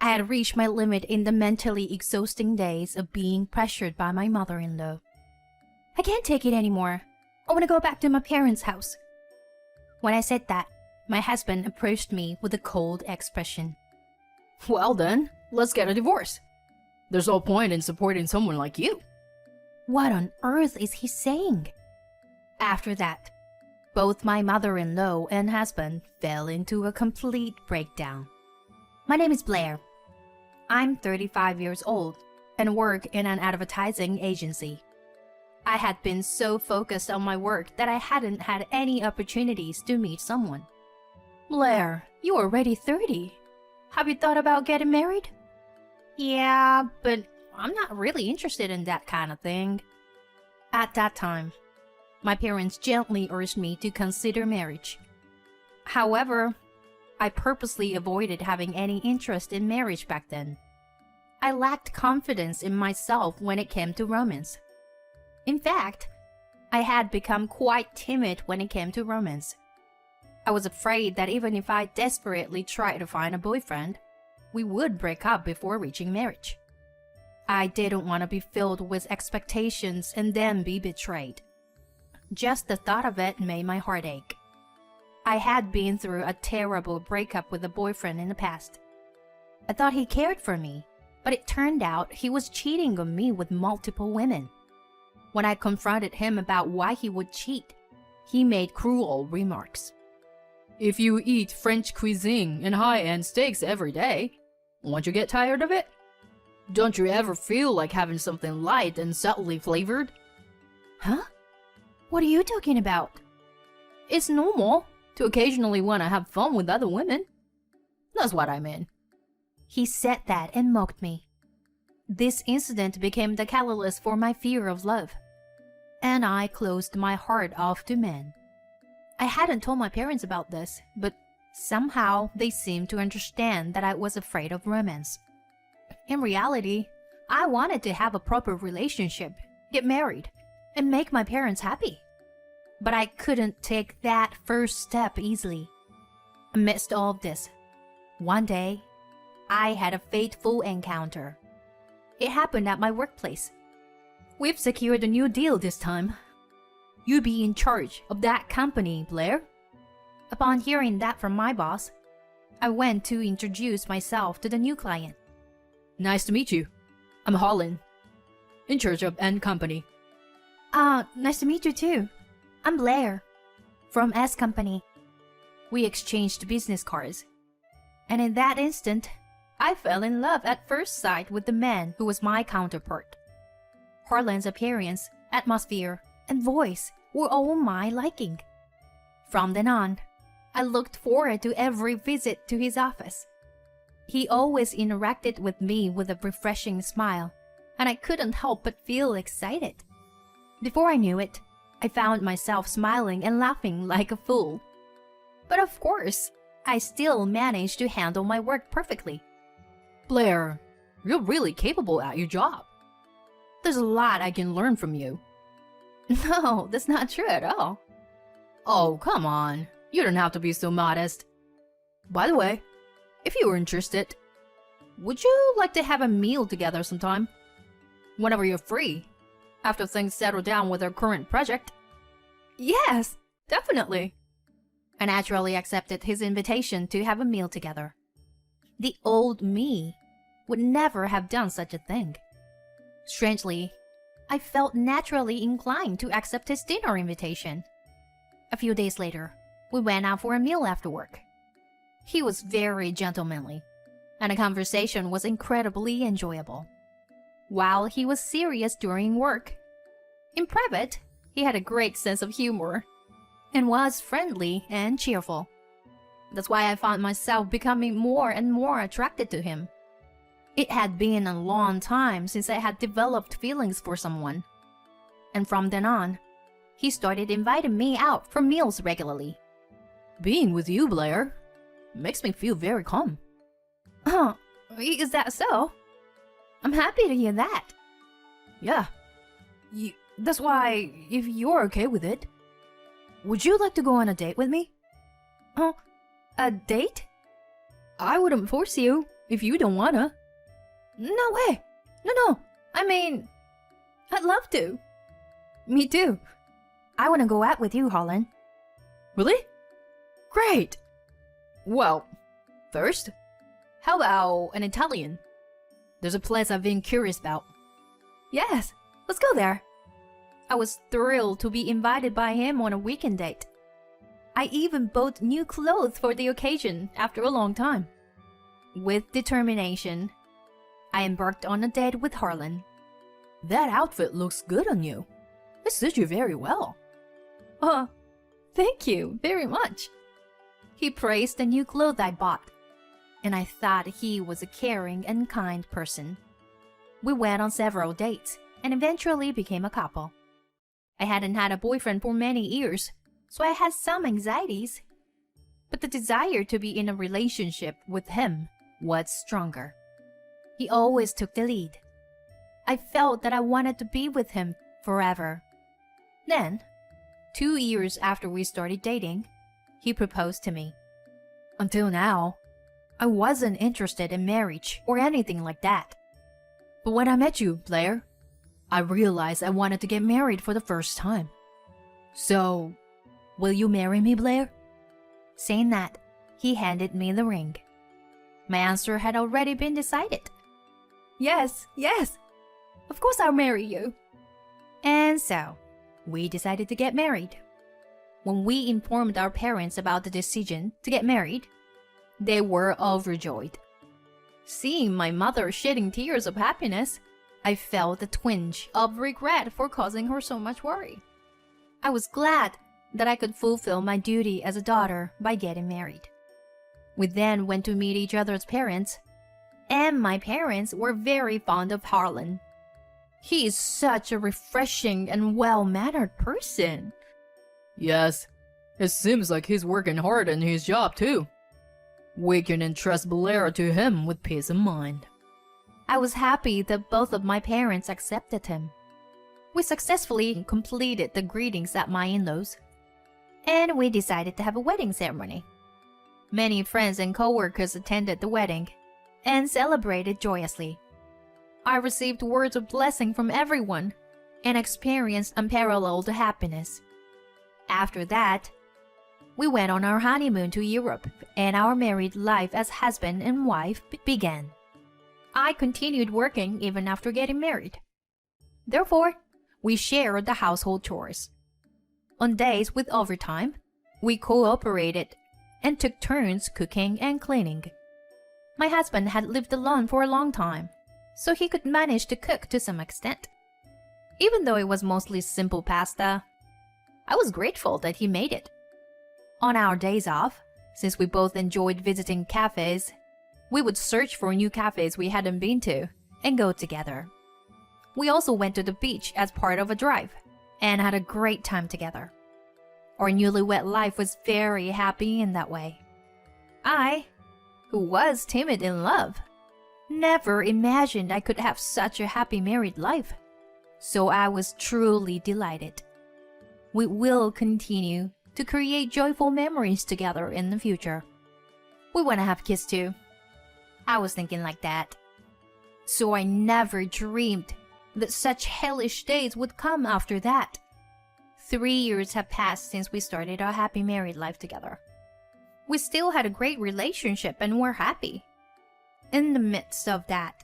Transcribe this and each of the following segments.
I had reached my limit in the mentally exhausting days of being pressured by my mother-in-law. I can't take it anymore. I want to go back to my parents' house. When I said that, my husband approached me with a cold expression. Well then, let's get a divorce. There's no point in supporting someone like you. What on earth is he saying? After that, both my mother-in-law and husband fell into a complete breakdown. My name is Blair. I'm 35 years old and work in an advertising agency. I had been so focused on my work that I hadn't had any opportunities to meet someone. Blair, you're already 30. Have you thought about getting married? Yeah, but I'm not really interested in that kind of thing. At that time, my parents gently urged me to consider marriage. However, I purposely avoided having any interest in marriage back then. I lacked confidence in myself when it came to romance. In fact, I had become quite timid when it came to romance. I was afraid that even if I desperately tried to find a boyfriend, we would break up before reaching marriage. I didn't want to be filled with expectations and then be betrayed. Just the thought of it made my heart ache. I had been through a terrible breakup with a boyfriend in the past. I thought he cared for me, but it turned out he was cheating on me with multiple women. When I confronted him about why he would cheat, he made cruel remarks. If you eat French cuisine and high-end steaks every day, won't you get tired of it? Don't you ever feel like having something light and subtly flavored? Huh? What are you talking about? It's normal to occasionally want to have fun with other women. That's what I mean. He said that and mocked me. This incident became the catalyst for my fear of love, and I closed my heart off to men. I hadn't told my parents about this, but somehow they seemed to understand that I was afraid of romance. In reality, I wanted to have a proper relationship, get married, and make my parents happy. But I couldn't take that first step easily. Amidst all of this, one day, I had a fateful encounter. It happened at my workplace. We've secured a new deal this time. You be in charge of that company, Blair. Upon hearing that from my boss, I went to introduce myself to the new client. Nice to meet you. I'm Holland, in charge of N Company. Nice to meet you too. I'm Blair, from S Company. We exchanged business cards. And in that instant, I fell in love at first sight with the man who was my counterpart. Harlan's appearance, atmosphere, and voice were all my liking. From then on, I looked forward to every visit to his office. He always interacted with me with a refreshing smile, and I couldn't help but feel excited. Before I knew it, I found myself smiling and laughing like a fool. But of course, I still managed to handle my work perfectly. Blair, you're really capable at your job. There's a lot I can learn from you. No, that's not true at all. Oh, come on. You don't have to be so modest. By the way, if you were interested, would you like to have a meal together sometime? Whenever you're free, after things settle down with our current project. Yes, definitely. I naturally accepted his invitation to have a meal together. The old me would never have done such a thing. Strangely, I felt naturally inclined to accept his dinner invitation. A few days later, we went out for a meal after work. He was very gentlemanly, and the conversation was incredibly enjoyable. While he was serious during work, in private, he had a great sense of humor and was friendly and cheerful. That's why I found myself becoming more and more attracted to him. It had been a long time since I had developed feelings for someone. And from then on, he started inviting me out for meals regularly. Being with you, Blair, makes me feel very calm. Oh, is that so? I'm happy to hear that. Yeah. That's why, if you're okay with it, would you like to go on a date with me? Oh, a date? I wouldn't force you, if you don't wanna. No way! No, I mean, I'd love to. Me too. I wanna go out with you, Harlan. Really? Great! Well, first, how about an Italian? There's a place I've been curious about. Yes, let's go there. I was thrilled to be invited by him on a weekend date. I even bought new clothes for the occasion after a long time. With determination, I embarked on a date with Harlan. That outfit looks good on you. It suits you very well. Oh, thank you very much. He praised the new clothes I bought, and I thought he was a caring and kind person. We went on several dates and eventually became a couple. I hadn't had a boyfriend for many years, so I had some anxieties. But the desire to be in a relationship with him was stronger. He always took the lead. I felt that I wanted to be with him forever. Then, 2 years after we started dating, he proposed to me. Until now, I wasn't interested in marriage or anything like that. But when I met you, Blair, I realized I wanted to get married for the first time. So, will you marry me, Blair? Saying that, he handed me the ring. My answer had already been decided. Yes, of course I'll marry you. And so, we decided to get married. When we informed our parents about the decision to get married, they were overjoyed. Seeing my mother shedding tears of happiness, I felt a twinge of regret for causing her so much worry. I was glad that I could fulfill my duty as a daughter by getting married. We then went to meet each other's parents, and my parents were very fond of Harlan. He is such a refreshing and well-mannered person. Yes, it seems like he's working hard in his job too. We can entrust Blair to him with peace of mind. I was happy that both of my parents accepted him. We successfully completed the greetings at my in-laws, and we decided to have a wedding ceremony. Many friends and co-workers attended the wedding and celebrated joyously. I received words of blessing from everyone and experienced unparalleled happiness. After that, we went on our honeymoon to Europe, and our married life as husband and wife began. I continued working even after getting married. Therefore, we shared the household chores. On days with overtime, we cooperated and took turns cooking and cleaning. My husband had lived alone for a long time, so he could manage to cook to some extent. Even though it was mostly simple pasta, I was grateful that he made it. On our days off, since we both enjoyed visiting cafes, we would search for new cafes we hadn't been to and go together. We also went to the beach as part of a drive and had a great time together. Our newlywed life was very happy in that way. I, who was timid in love, never imagined I could have such a happy married life, so I was truly delighted. We will continue to create joyful memories together in the future. We want to have kids too. I was thinking like that. So I never dreamed that such hellish days would come after that. 3 years have passed since we started our happy married life together. We still had a great relationship and were happy. In the midst of that,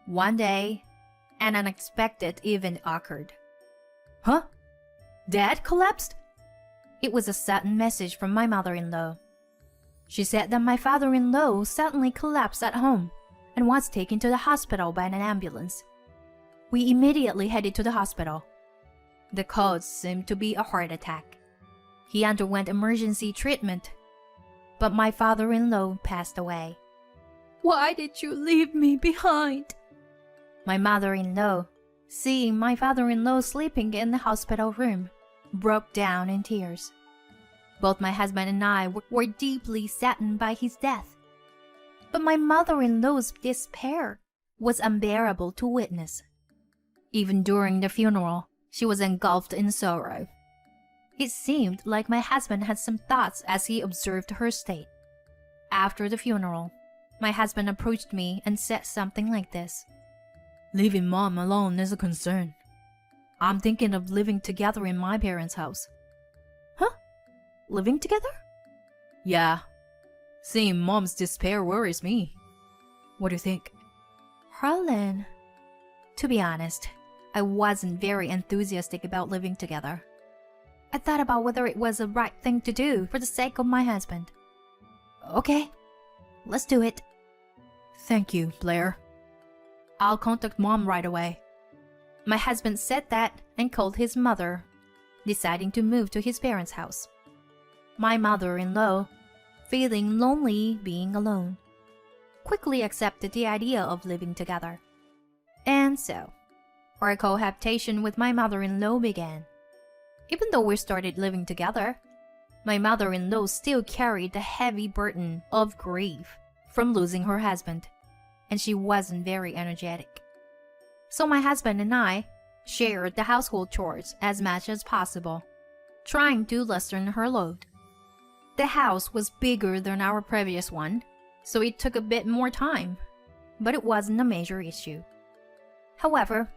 one day, an unexpected event occurred. Huh? Dad collapsed? It was a sudden message from my mother-in-law. She said that my father-in-law suddenly collapsed at home and was taken to the hospital by an ambulance. We immediately headed to the hospital. The cause seemed to be a heart attack. He underwent emergency treatment, but my father-in-law passed away. Why did you leave me behind? My mother-in-law, seeing my father-in-law sleeping in the hospital room, broke down in tears. Both my husband and I were deeply saddened by his death. But my mother-in-law's despair was unbearable to witness. Even during the funeral, she was engulfed in sorrow. It seemed like my husband had some thoughts as he observed her state. After the funeral, My husband approached me and said something like this. Leaving mom alone is a concern. I'm thinking of living together in my parents' house. Huh? Living together? Yeah. Seeing mom's despair worries me. What do you think? Harlan, to be honest, I wasn't very enthusiastic about living together. I thought about whether it was the right thing to do for the sake of my husband. Okay, let's do it. Thank you, Blair. I'll contact mom right away. My husband said that and called his mother, deciding to move to his parents' house. My mother-in-law, feeling lonely being alone, quickly accepted the idea of living together. And so, our cohabitation with my mother-in-law began. Even though we started living together, my mother-in-law still carried the heavy burden of grief from losing her husband, and she wasn't very energetic. So my husband and I shared the household chores as much as possible, trying to lessen her load. The house was bigger than our previous one, so it took a bit more time, but it wasn't a major issue. However,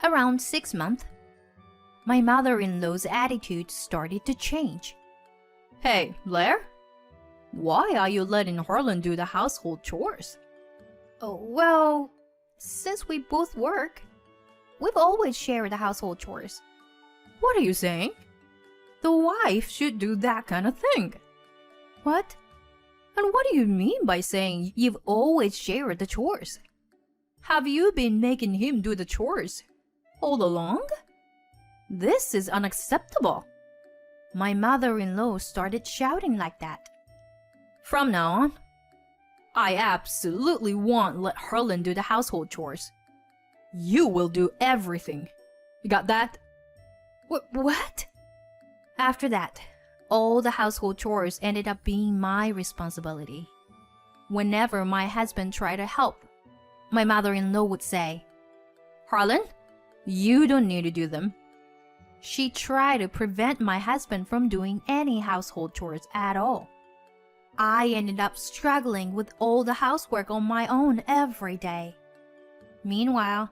around 6 months, my mother-in-law's attitude started to change. Hey, Blair? Why are you letting Harlan do the household chores? Oh, well, since we both work, we've always shared the household chores. What are you saying? The wife should do that kind of thing. What? And what do you mean by saying you've always shared the chores? Have you been making him do the chores all along? This is unacceptable. My mother-in-law started shouting like that. From now on, I absolutely won't let Harlan do the household chores. You will do everything. You got that? What? After that, all the household chores ended up being my responsibility. Whenever my husband tried to help, my mother-in-law would say, Harlan, you don't need to do them. She tried to prevent my husband from doing any household chores at all. I ended up struggling with all the housework on my own every day. Meanwhile,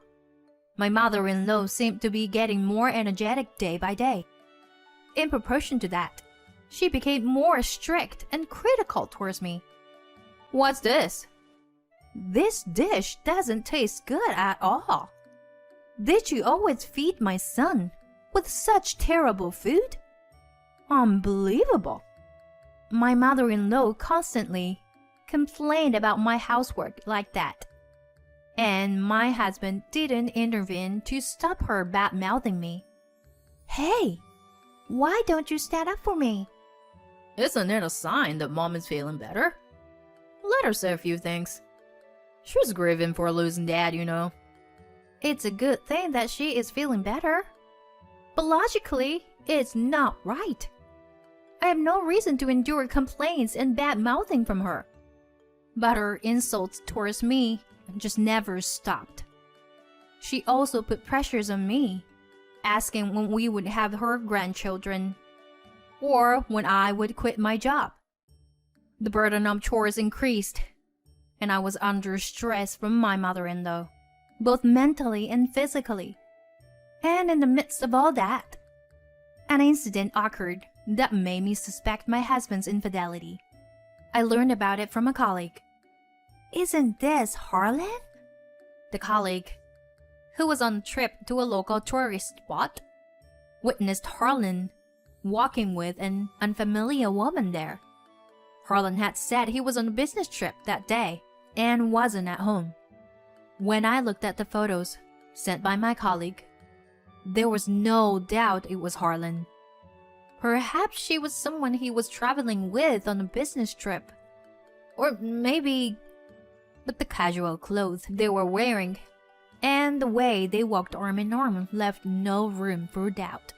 my mother-in-law seemed to be getting more energetic day by day. In proportion to that, she became more strict and critical towards me. What's this? This dish doesn't taste good at all. Did you always feed my son with such terrible food? Unbelievable. My mother-in-law constantly complained about my housework like that. And my husband didn't intervene to stop her bad-mouthing me. Hey, why don't you stand up for me? Isn't it a sign that mom is feeling better? Let her say a few things. She's grieving for losing dad, you know. It's a good thing that she is feeling better. But logically, it's not right. I have no reason to endure complaints and bad-mouthing from her. But her insults towards me just never stopped. She also put pressures on me, asking when we would have her grandchildren, or when I would quit my job. The burden of chores increased, and I was under stress from my mother-in-law, both mentally and physically. And in the midst of all that, an incident occurred that made me suspect my husband's infidelity. I learned about it from a colleague. Isn't this Harlan? The colleague, who was on a trip to a local tourist spot, witnessed Harlan walking with an unfamiliar woman there. Harlan had said he was on a business trip that day and wasn't at home. When I looked at the photos sent by my colleague, there was no doubt it was Harlan. Perhaps she was someone he was traveling with on a business trip. Or maybe... But the casual clothes they were wearing and the way they walked arm in arm left no room for doubt.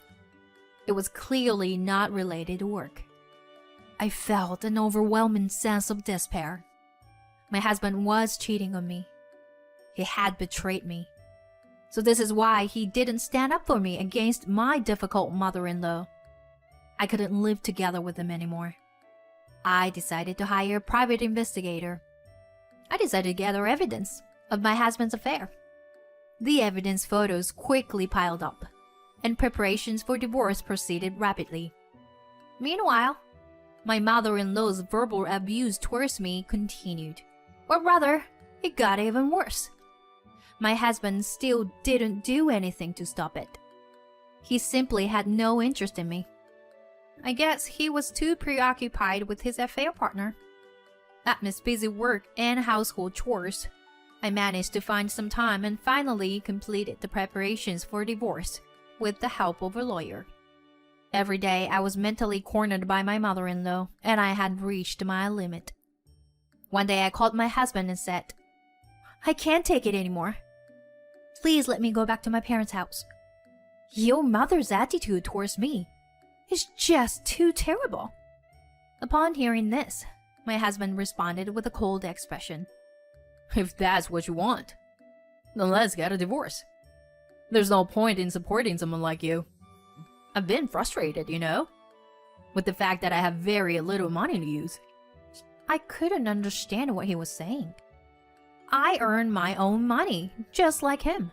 It was clearly not related to work. I felt an overwhelming sense of despair. My husband was cheating on me. He had betrayed me. So this is why he didn't stand up for me against my difficult mother-in-law. I couldn't live together with him anymore. I decided to hire a private investigator. I decided to gather evidence of my husband's affair. The evidence photos quickly piled up, and preparations for divorce proceeded rapidly. Meanwhile, my mother-in-law's verbal abuse towards me continued. Or rather, it got even worse. My husband still didn't do anything to stop it. He simply had no interest in me. I guess he was too preoccupied with his affair partner. Amidst busy work and household chores, I managed to find some time and finally completed the preparations for divorce with the help of a lawyer. Every day I was mentally cornered by my mother-in-law, and I had reached my limit. One day I called my husband and said, "I can't take it anymore. Please let me go back to my parents' house. Your mother's attitude towards me is just too terrible." Upon hearing this, my husband responded with a cold expression. If that's what you want, then let's get a divorce. There's no point in supporting someone like you. I've been frustrated, with the fact that I have very little money to use. I couldn't understand what he was saying. I earn my own money, just like him.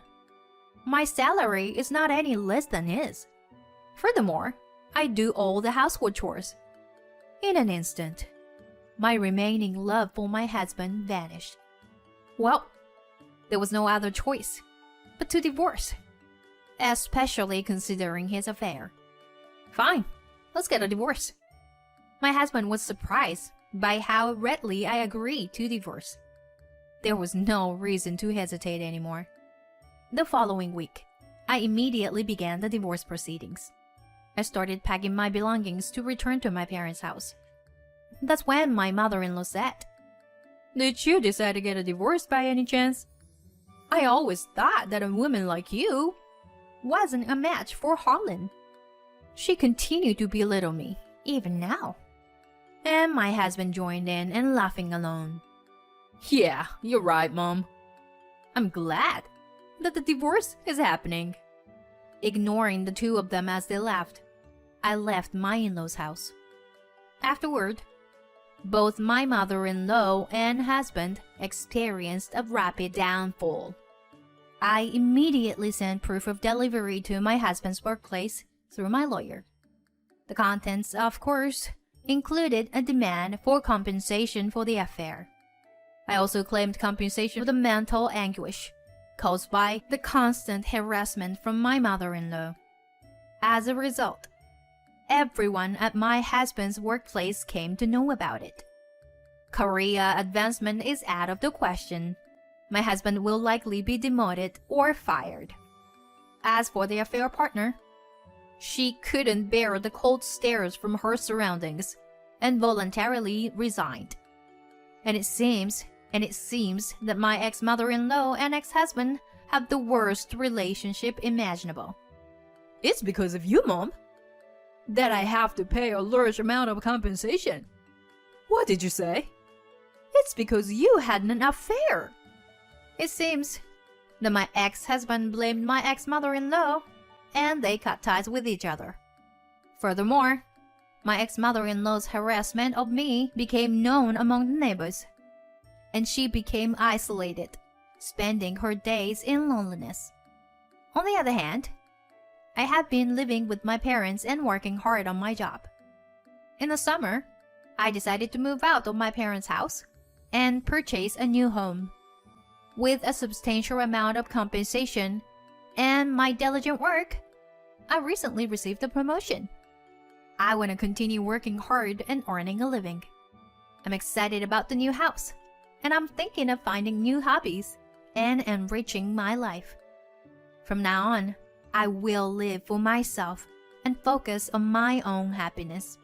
My salary is not any less than his. Furthermore, I do all the household chores. In an instant, my remaining love for my husband vanished. Well, there was no other choice but to divorce, especially considering his affair. Fine, let's get a divorce. My husband was surprised by how readily I agreed to divorce. There was no reason to hesitate anymore. The following week, I immediately began the divorce proceedings. I started packing my belongings to return to my parents' house. That's when my mother-in-law said, Did you decide to get a divorce by any chance? I always thought that a woman like you wasn't a match for Harlan. She continued to belittle me, even now. And my husband joined in and laughing alone. Yeah, you're right, Mom. I'm glad that the divorce is happening. Ignoring the two of them as they laughed, I left my in-law's house. Afterward, both my mother-in-law and husband experienced a rapid downfall. I immediately sent proof of delivery to my husband's workplace through my lawyer. The contents, of course, included a demand for compensation for the affair. I also claimed compensation for the mental anguish caused by the constant harassment from my mother-in-law. As a result, everyone at my husband's workplace came to know about it. Career advancement is out of the question. My husband will likely be demoted or fired. As for the affair partner, she couldn't bear the cold stares from her surroundings and voluntarily resigned. And it seems that my ex-mother-in-law and ex-husband have the worst relationship imaginable. It's because of you, Mom, that I have to pay a large amount of compensation. What did you say? It's because you had an affair. It seems that my ex-husband blamed my ex-mother-in-law, and they cut ties with each other. Furthermore, my ex-mother-in-law's harassment of me became known among the neighbors, and she became isolated, spending her days in loneliness. On the other hand, I have been living with my parents and working hard on my job. In the summer, I decided to move out of my parents' house and purchase a new home. With a substantial amount of compensation and my diligent work, I recently received a promotion. I want to continue working hard and earning a living. I'm excited about the new house, and I'm thinking of finding new hobbies and enriching my life. From now on, I will live for myself and focus on my own happiness.